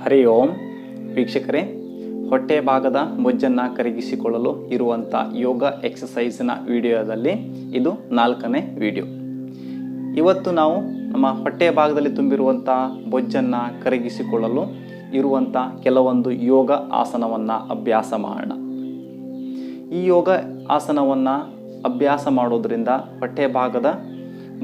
ಹರಿ ಓಂ ವೀಕ್ಷಕರೇ, ಹೊಟ್ಟೆ ಭಾಗದ ಬೊಜ್ಜನ್ನು ಕರಗಿಸಿಕೊಳ್ಳಲು ಇರುವಂಥ ಯೋಗ ಎಕ್ಸಸೈಸ್ನ ವಿಡಿಯೋದಲ್ಲಿ ಇದು 4ನೇ ವಿಡಿಯೋ. ಇವತ್ತು ನಾವು ನಮ್ಮ ಹೊಟ್ಟೆ ಭಾಗದಲ್ಲಿ ತುಂಬಿರುವಂಥ ಬೊಜ್ಜನ್ನು ಕರಗಿಸಿಕೊಳ್ಳಲು ಇರುವಂಥ ಕೆಲವೊಂದು ಯೋಗ ಆಸನವನ್ನು ಅಭ್ಯಾಸ ಮಾಡೋಣ. ಈ ಯೋಗ ಆಸನವನ್ನು ಅಭ್ಯಾಸ ಮಾಡೋದ್ರಿಂದ ಹೊಟ್ಟೆ ಭಾಗದ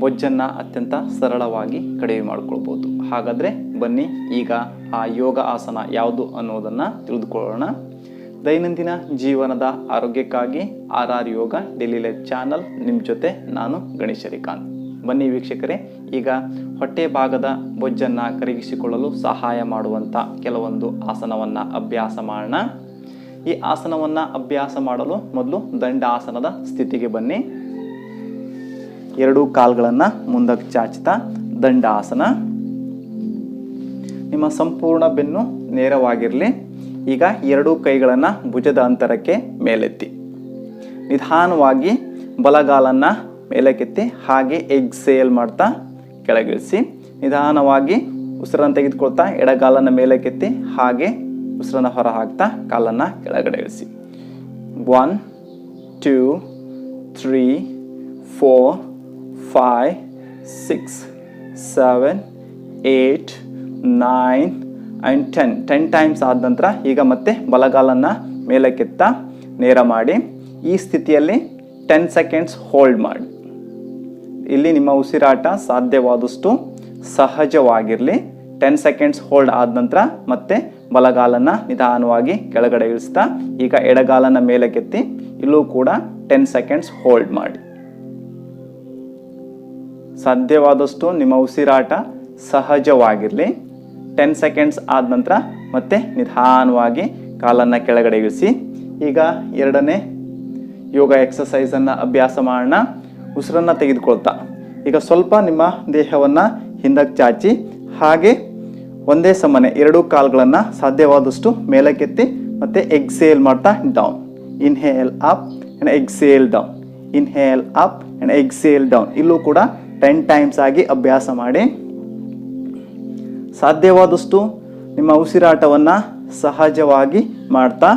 ಬೊಜ್ಜನ್ನು ಅತ್ಯಂತ ಸರಳವಾಗಿ ಕಡಿಮೆ ಮಾಡ್ಕೊಳ್ಬೋದು. ಹಾಗಾದರೆ ಬನ್ನಿ ಈಗ ಆ ಯೋಗ ಆಸನ ಯಾವುದು ಅನ್ನೋದನ್ನು ತಿಳಿದುಕೊಳ್ಳೋಣ. ದೈನಂದಿನ ಜೀವನದ ಆರೋಗ್ಯಕ್ಕಾಗಿ ಯೋಗ ಡೈಲಿ ಲೈಫ್ ಚಾನಲ್ ನಿಮ್ಮ ಜೊತೆ ನಾನು ಗಣೇಶ್ ಶ್ರೀಕಾಂತ್. ಬನ್ನಿ ವೀಕ್ಷಕರೇ, ಈಗ ಹೊಟ್ಟೆ ಭಾಗದ ಬೊಜ್ಜನ್ನು ಕರಗಿಸಿಕೊಳ್ಳಲು ಸಹಾಯ ಮಾಡುವಂಥ ಕೆಲವೊಂದು ಆಸನವನ್ನು ಅಭ್ಯಾಸ ಮಾಡೋಣ. ಈ ಆಸನವನ್ನು ಅಭ್ಯಾಸ ಮಾಡಲು ಮೊದಲು ದಂಡಾಸನದ ಸ್ಥಿತಿಗೆ ಬನ್ನಿ. ಎರಡೂ ಕಾಲುಗಳನ್ನು ಮುಂದಕ್ಕೆ ಚಾಚ್ತಾ ದಂಡಾಸನ. ನಿಮ್ಮ ಸಂಪೂರ್ಣ ಬೆನ್ನು ನೇರವಾಗಿರಲಿ. ಈಗ ಎರಡೂ ಕೈಗಳನ್ನು ಭುಜದ ಅಂತರಕ್ಕೆ ಮೇಲೆತ್ತಿ ನಿಧಾನವಾಗಿ ಬಲಗಾಲನ್ನು ಮೇಲಕ್ಕೆತ್ತಿ ಹಾಗೆ ಎಕ್ಸೇಲ್ ಮಾಡ್ತಾ ಕೆಳಗಿಳಿಸಿ. ನಿಧಾನವಾಗಿ ಉಸಿರನ್ನು ತೆಗೆದುಕೊಳ್ತಾ ಎಡಗಾಲನ್ನು ಮೇಲಕ್ಕೆತ್ತಿ ಹಾಗೆ ಉಸಿರನ್ನು ಹೊರ ಹಾಕ್ತಾ ಕಾಲನ್ನು ಕೆಳಗಡೆ ಇಳಿಸಿ. 1 2 3 4 5 6 7 8 9 and 10 ಟೈಮ್ಸ್ ಆದ ನಂತರ ಈಗ ಮತ್ತೆ ಬಲಗಾಲನ್ನು ಮೇಲಕ್ಕೆತ್ತ ನೇರ ಮಾಡಿ ಈ ಸ್ಥಿತಿಯಲ್ಲಿ 10 ಸೆಕೆಂಡ್ಸ್ ಹೋಲ್ಡ್ ಮಾಡಿ. ಇಲ್ಲಿ ನಿಮ್ಮ ಉಸಿರಾಟ ಸಾಧ್ಯವಾದಷ್ಟು ಸಹಜವಾಗಿರಲಿ. 10 ಸೆಕೆಂಡ್ಸ್ ಹೋಲ್ಡ್ ಆದ ನಂತರ ಮತ್ತೆ ಬಲಗಾಲನ್ನು ನಿಧಾನವಾಗಿ ಕೆಳಗಡೆ ಇಳಿಸ್ತಾ ಈಗ ಎಡಗಾಲನ್ನು ಮೇಲಕ್ಕೆತ್ತಿ ಇಲ್ಲೂ ಕೂಡ 10 ಸೆಕೆಂಡ್ಸ್ ಹೋಲ್ಡ್ ಮಾಡಿ. ಸಾಧ್ಯವಾದಷ್ಟು ನಿಮ್ಮ ಉಸಿರಾಟ ಸಹಜವಾಗಿರಲಿ. 10 ಸೆಕೆಂಡ್ಸ್ ಆದ ನಂತರ ಮತ್ತೆ ನಿಧಾನವಾಗಿ ಕಾಲನ್ನು ಕೆಳಗಡೆ ಇಳಿಸಿ. ಈಗ ಎರಡನೇ ಯೋಗ ಎಕ್ಸಸೈಸನ್ನು ಅಭ್ಯಾಸ ಮಾಡೋಣ. ಉಸಿರನ್ನು ತೆಗೆದುಕೊಳ್ತಾ ಈಗ ಸ್ವಲ್ಪ ನಿಮ್ಮ ದೇಹವನ್ನು ಹಿಂದಕ್ಕೆ ಚಾಚಿ ಹಾಗೆ ಒಂದೇ ಸಮನೆ ಎರಡೂ ಕಾಲುಗಳನ್ನು ಸಾಧ್ಯವಾದಷ್ಟು ಮೇಲಕ್ಕೆತ್ತಿ ಮತ್ತೆ ಎಕ್ಸೇಲ್ ಮಾಡ್ತಾ down. Inhale up and exhale down, inhale up and exhale down. ಇಲ್ಲೂ ಕೂಡ 10 ಟೈಮ್ಸ್ ಆಗಿ ಅಭ್ಯಾಸ ಮಾಡಿ. ಸಾಧ್ಯವಾದಷ್ಟು ನಿಮ್ಮ ಉಸಿರಾಟವನ್ನು ಸಹಜವಾಗಿ ಮಾಡ್ತಾ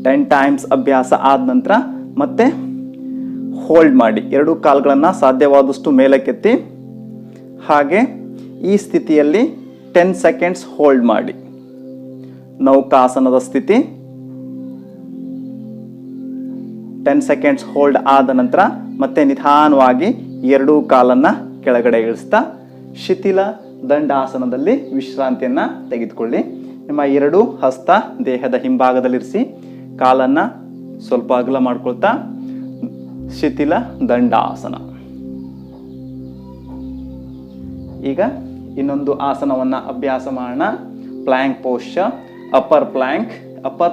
10 ಟೈಮ್ಸ್ ಅಭ್ಯಾಸ ಆದ ನಂತರ ಮತ್ತೆ ಹೋಲ್ಡ್ ಮಾಡಿ. ಎರಡೂ ಕಾಲುಗಳನ್ನು ಸಾಧ್ಯವಾದಷ್ಟು ಮೇಲಕ್ಕೆತ್ತಿ ಹಾಗೆ ಈ ಸ್ಥಿತಿಯಲ್ಲಿ 10 ಸೆಕೆಂಡ್ಸ್ ಹೋಲ್ಡ್ ಮಾಡಿ. ನೌಕಾಸನದ ಸ್ಥಿತಿ. 10 ಸೆಕೆಂಡ್ಸ್ ಹೋಲ್ಡ್ ಆದ ನಂತರ ಮತ್ತೆ ನಿಧಾನವಾಗಿ ಎರಡೂ ಕಾಲನ್ನು ಕೆಳಗಡೆ ಇಳಿಸ್ತಾ ಶಿಥಿಲ ದಂಡಾಸನದಲ್ಲಿ ವಿಶ್ರಾಂತಿಯನ್ನು ತೆಗೆದುಕೊಳ್ಳಿ. ನಿಮ್ಮ ಎರಡೂ ಹಸ್ತ ದೇಹದ ಹಿಂಭಾಗದಲ್ಲಿರಿಸಿ ಕಾಲನ್ನು ಸ್ವಲ್ಪ ಅಗಲ ಮಾಡ್ಕೊಳ್ತಾ ಶಿಥಿಲ ದಂಡಾಸನ. ಈಗ ಇನ್ನೊಂದು ಆಸನವನ್ನು ಅಭ್ಯಾಸ ಮಾಡೋಣ. ಪ್ಲ್ಯಾಂಕ್ ಪೋಶ್ಚರ್, ಅಪ್ಪರ್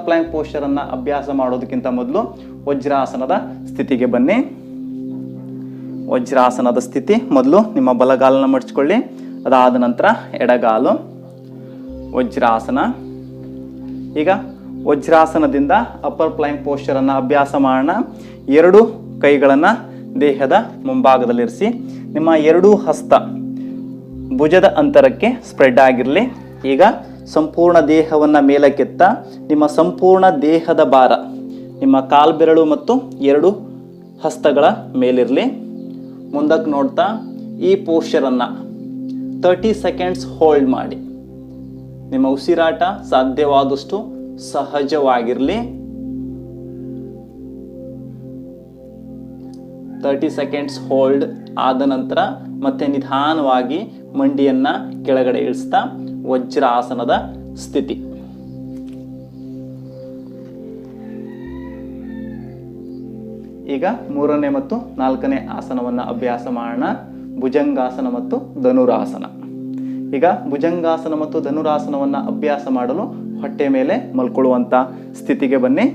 ಪ್ಲ್ಯಾಂಕ್ ಪೋಶ್ಚರನ್ನು ಅಭ್ಯಾಸ ಮಾಡೋದಕ್ಕಿಂತ ಮೊದಲು ವಜ್ರಾಸನದ ಸ್ಥಿತಿಗೆ ಬನ್ನಿ. ವಜ್ರಾಸನದ ಸ್ಥಿತಿ ಮೊದಲು ನಿಮ್ಮ ಬಲಗಾಲನ್ನು ಮಡಚಿಕೊಳ್ಳಿ. ಅದಾದ ನಂತರ ಎಡಗಾಲು ವಜ್ರಾಸನ. ಈಗ ವಜ್ರಾಸನದಿಂದ ಅಪ್ಪರ್ ಪ್ಲ್ಯಾಂಕ್ ಪೋಶ್ಚರನ್ನು ಅಭ್ಯಾಸ ಮಾಡೋಣ. ಎರಡು ಕೈಗಳನ್ನು ದೇಹದ ಮುಂಭಾಗದಲ್ಲಿರಿಸಿ ನಿಮ್ಮ ಎರಡೂ ಹಸ್ತ ಭುಜದ ಅಂತರಕ್ಕೆ ಸ್ಪ್ರೆಡ್ ಆಗಿರಲಿ. ಈಗ ಸಂಪೂರ್ಣ ದೇಹವನ್ನು ಮೇಲಕ್ಕೆತ್ತ ನಿಮ್ಮ ಸಂಪೂರ್ಣ ದೇಹದ ಭಾರ ನಿಮ್ಮ ಕಾಲ್ಬೆರಳು ಮತ್ತು ಎರಡು ಹಸ್ತಗಳ ಮೇಲಿರಲಿ. ಮುಂದಕ್ಕೆ ನೋಡ್ತಾ ಈ ಪೋಶ್ಚರನ್ನು 30 ಸೆಕೆಂಡ್ಸ್ ಹೋಲ್ಡ್ ಮಾಡಿ. ನಿಮ್ಮ ಉಸಿರಾಟ ಸಾಧ್ಯವಾದಷ್ಟು ಸಹಜವಾಗಿರಲಿ. 30 ಸೆಕೆಂಡ್ಸ್ ಹೋಲ್ಡ್ ಆದ ನಂತರ ಮತ್ತೆ ನಿಧಾನವಾಗಿ ಮಂಡಿಯನ್ನು ಕೆಳಗಡೆ ಇಳಿಸ್ತಾ ವಜ್ರಾಸನದ ಸ್ಥಿತಿ. ಈಗ 3ನೇ ಮತ್ತು 4ನೇ ಆಸನವನ್ನು ಅಭ್ಯಾಸ ಮಾಡೋಣ. ಭುಜಂಗಾಸನ ಮತ್ತು ಧನುರಾಸನ. ಈಗ ಭುಜಂಗಾಸನ ಮತ್ತು ಧನುರಾಸನವನ್ನು ಅಭ್ಯಾಸ ಮಾಡಲು ಹೊಟ್ಟೆ ಮೇಲೆ ಮಲ್ಕೊಳ್ಳುವಂಥ ಸ್ಥಿತಿಗೆ ಬನ್ನಿ.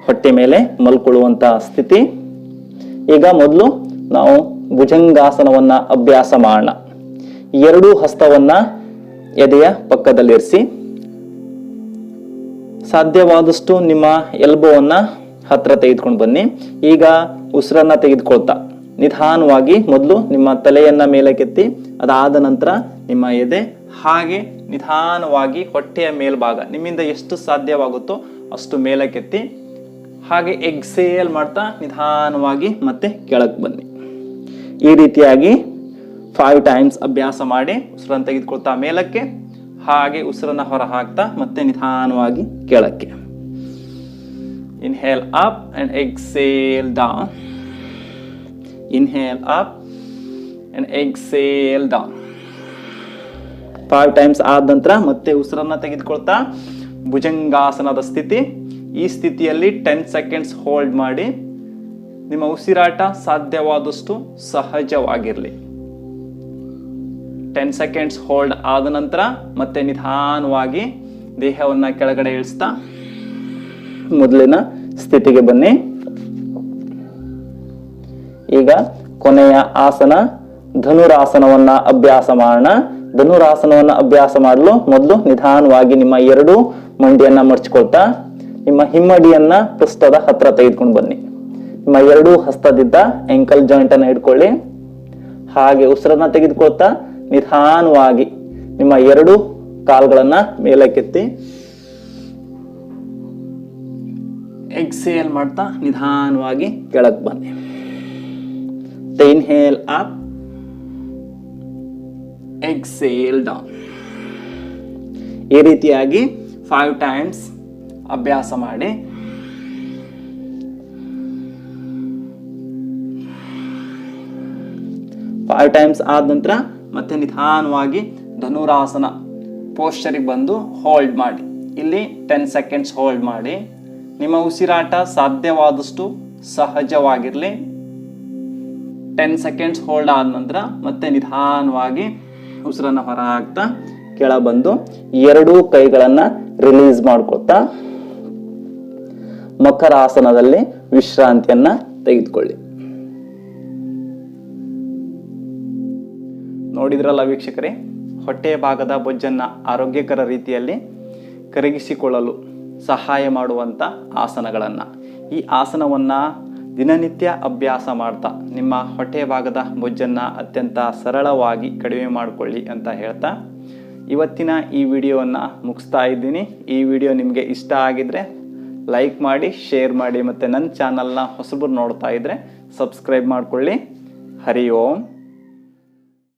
ಹೊಟ್ಟೆ ಮೇಲೆ ಮಲ್ಕೊಳ್ಳುವಂಥ ಸ್ಥಿತಿ. ಈಗ ಮೊದಲು ನಾವು ಭುಜಂಗಾಸನವನ್ನು ಅಭ್ಯಾಸ ಮಾಡೋಣ. ಎರಡೂ ಹಸ್ತವನ್ನು ಎದೆಯ ಪಕ್ಕದಲ್ಲಿರಿಸಿ ಸಾಧ್ಯವಾದಷ್ಟು ನಿಮ್ಮ ಎಲ್ಬೋವನ್ನು ಹತ್ರ ತೆಗೆದುಕೊಂಡು ಬನ್ನಿ. ಈಗ ಉಸಿರನ್ನು ತೆಗೆದುಕೊಳ್ತಾ ನಿಧಾನವಾಗಿ ಮೊದಲು ನಿಮ್ಮ ತಲೆಯನ್ನು ಮೇಲಕ್ಕೆತ್ತಿ, ಅದಾದ ನಂತರ ನಿಮ್ಮ ಎದೆ, ಹಾಗೆ ನಿಧಾನವಾಗಿ ಹೊಟ್ಟೆಯ ಮೇಲ್ಭಾಗ ನಿಮ್ಮಿಂದ ಎಷ್ಟು ಸಾಧ್ಯವಾಗುತ್ತೋ ಅಷ್ಟು ಮೇಲಕ್ಕೆತ್ತಿ, ಹಾಗೆ ಎಕ್ಸೇಲ್ ಮಾಡ್ತಾ ನಿಧಾನವಾಗಿ ಮತ್ತೆ ಕೆಳಗೆ ಬನ್ನಿ. ಈ ರೀತಿಯಾಗಿ 5 ಟೈಮ್ಸ್ ಅಭ್ಯಾಸ ಮಾಡಿ ಉಸಿರನ್ನು ತೆಗೆದುಕೊಳ್ತಾ ಮೇಲಕ್ಕೆ, ಹಾಗೆ ಉಸಿರನ್ನು ಹೊರ ಹಾಕ್ತಾ ಮತ್ತೆ ನಿಧಾನವಾಗಿ ಕೆಳಕ್ಕೆ. Inhale up and exhale down. Inhale up and exhale down. 5 times ಆದ ನಂತರ ಮತ್ತೆ ಉಸಿರನ್ನು ತೆಗೆದುಕೊಳ್ತಾ ಭುಜಂಗಾಸನದ ಸ್ಥಿತಿ. ಈ ಸ್ಥಿತಿಯಲ್ಲಿ 10 ಸೆಕೆಂಡ್ಸ್ ಹೋಲ್ಡ್ ಮಾಡಿ. ನಿಮ್ಮ ಉಸಿರಾಟ ಸಾಧ್ಯವಾದಷ್ಟು ಸಹಜವಾಗಿರಲಿ. 10 ಸೆಕೆಂಡ್ಸ್ ಹೋಲ್ಡ್ ಆದ ನಂತರ ಮತ್ತೆ ನಿಧಾನವಾಗಿ ದೇಹವನ್ನು ಕೆಳಗಡೆ ಇಳಿಸ್ತಾ ಮೊದಲಿನ ಸ್ಥಿತಿಗೆ ಬನ್ನಿ. ಈಗ ಕೊನೆಯ ಆಸನ ಧನುರಾಸನವನ್ನ ಅಭ್ಯಾಸ ಮಾಡೋಣ. ಧನುರಾಸನವನ್ನ ಅಭ್ಯಾಸ ಮಾಡಲು ಮೊದಲು ನಿಧಾನವಾಗಿ ನಿಮ್ಮ 2 ಮಂಡಿಯನ್ನ ಮಡಚಿಕೊಳ್ತಾ ನಿಮ್ಮ ಹಿಮ್ಮಡಿಯನ್ನ ಪೃಷ್ಠದ ಹತ್ರ ತೆಗೆದುಕೊಂಡು ಬನ್ನಿ. ನಿಮ್ಮ 2 ಹಸ್ತದಿಂದ ಎಂಕಲ್ ಜಾಯಿಂಟ್ ಅನ್ನ ಹಿಡ್ಕೊಳ್ಳಿ. ಹಾಗೆ ಉಸಿರನ್ನ ತೆಗೆದುಕೊಳ್ತಾ ನಿಧಾನವಾಗಿ ನಿಮ್ಮ 2 ಕಾಲುಗಳನ್ನ ಮೇಲಕ್ಕೆತ್ತಿ ಎಕ್ಸೇಲ್ ಮಾಡ್ತಾ ನಿಧಾನವಾಗಿ ಕೆಳಗೆ ಬನ್ನಿ. Inhale up, exhale down. ಈ ರೀತಿಯಾಗಿ 5 ಟೈಮ್ಸ್ ಅಭ್ಯಾಸ ಮಾಡಿ. ಫೈವ್ ಟೈಮ್ಸ್ ಆದ ನಂತರ ಮತ್ತೆ ನಿಧಾನವಾಗಿ ಧನುರಾಸನ ಪೋಸ್ಚರಿಗೆ ಬಂದು ಹೋಲ್ಡ್ ಮಾಡಿ. ಇಲ್ಲಿ 10 ಸೆಕೆಂಡ್ಸ್ ಹೋಲ್ಡ್ ಮಾಡಿ. ನಿಮ್ಮ ಉಸಿರಾಟ ಸಾಧ್ಯವಾದಷ್ಟು ಸಹಜವಾಗಿರಲಿ. 10 ಸೆಕೆಂಡ್ಸ್ ಹೋಲ್ಡ್ ಆದ ನಂತರ ಮತ್ತೆ ನಿಧಾನವಾಗಿ ಉಸಿರನ್ನು ಹೊರ ಹಾಕ್ತಾ ಕೆಳ ಬಂದು 2 ಕೈಗಳನ್ನ ರಿಲೀಸ್ ಮಾಡ್ಕೊಳ್ತಾ ಮಕರಾಸನದಲ್ಲಿ ವಿಶ್ರಾಂತಿಯನ್ನ ತೆಗೆದುಕೊಳ್ಳಿ. ನೋಡಿದ್ರಲ್ಲ ವೀಕ್ಷಕರೇ, ಹೊಟ್ಟೆಯ ಭಾಗದ ಬೊಜ್ಜನ್ನ ಆರೋಗ್ಯಕರ ರೀತಿಯಲ್ಲಿ ಕರಗಿಸಿಕೊಳ್ಳಲು ಸಹಾಯ ಮಾಡುವಂಥ ಆಸನಗಳನ್ನು. ಈ ಆಸನವನ್ನು ದಿನನಿತ್ಯ ಅಭ್ಯಾಸ ಮಾಡ್ತಾ ನಿಮ್ಮ ಹೊಟ್ಟೆಯ ಭಾಗದ ಬೊಜ್ಜನ್ನು ಅತ್ಯಂತ ಸರಳವಾಗಿ ಕಡಿಮೆ ಮಾಡಿಕೊಳ್ಳಿ ಅಂತ ಹೇಳ್ತಾ ಇವತ್ತಿನ ಈ ವಿಡಿಯೋವನ್ನು ಮುಗಿಸ್ತಾ ಇದ್ದೀನಿ. ಈ ವಿಡಿಯೋ ನಿಮಗೆ ಇಷ್ಟ ಆಗಿದ್ರೆ ಲೈಕ್ ಮಾಡಿ, ಶೇರ್ ಮಾಡಿ, ಮತ್ತು ನನ್ನ ಚಾನಲ್ನ ಹೊಸಬರು ನೋಡ್ತಾ ಇದ್ದರೆ ಸಬ್ಸ್ಕ್ರೈಬ್ ಮಾಡಿಕೊಳ್ಳಿ. ಹರಿ ಓಂ.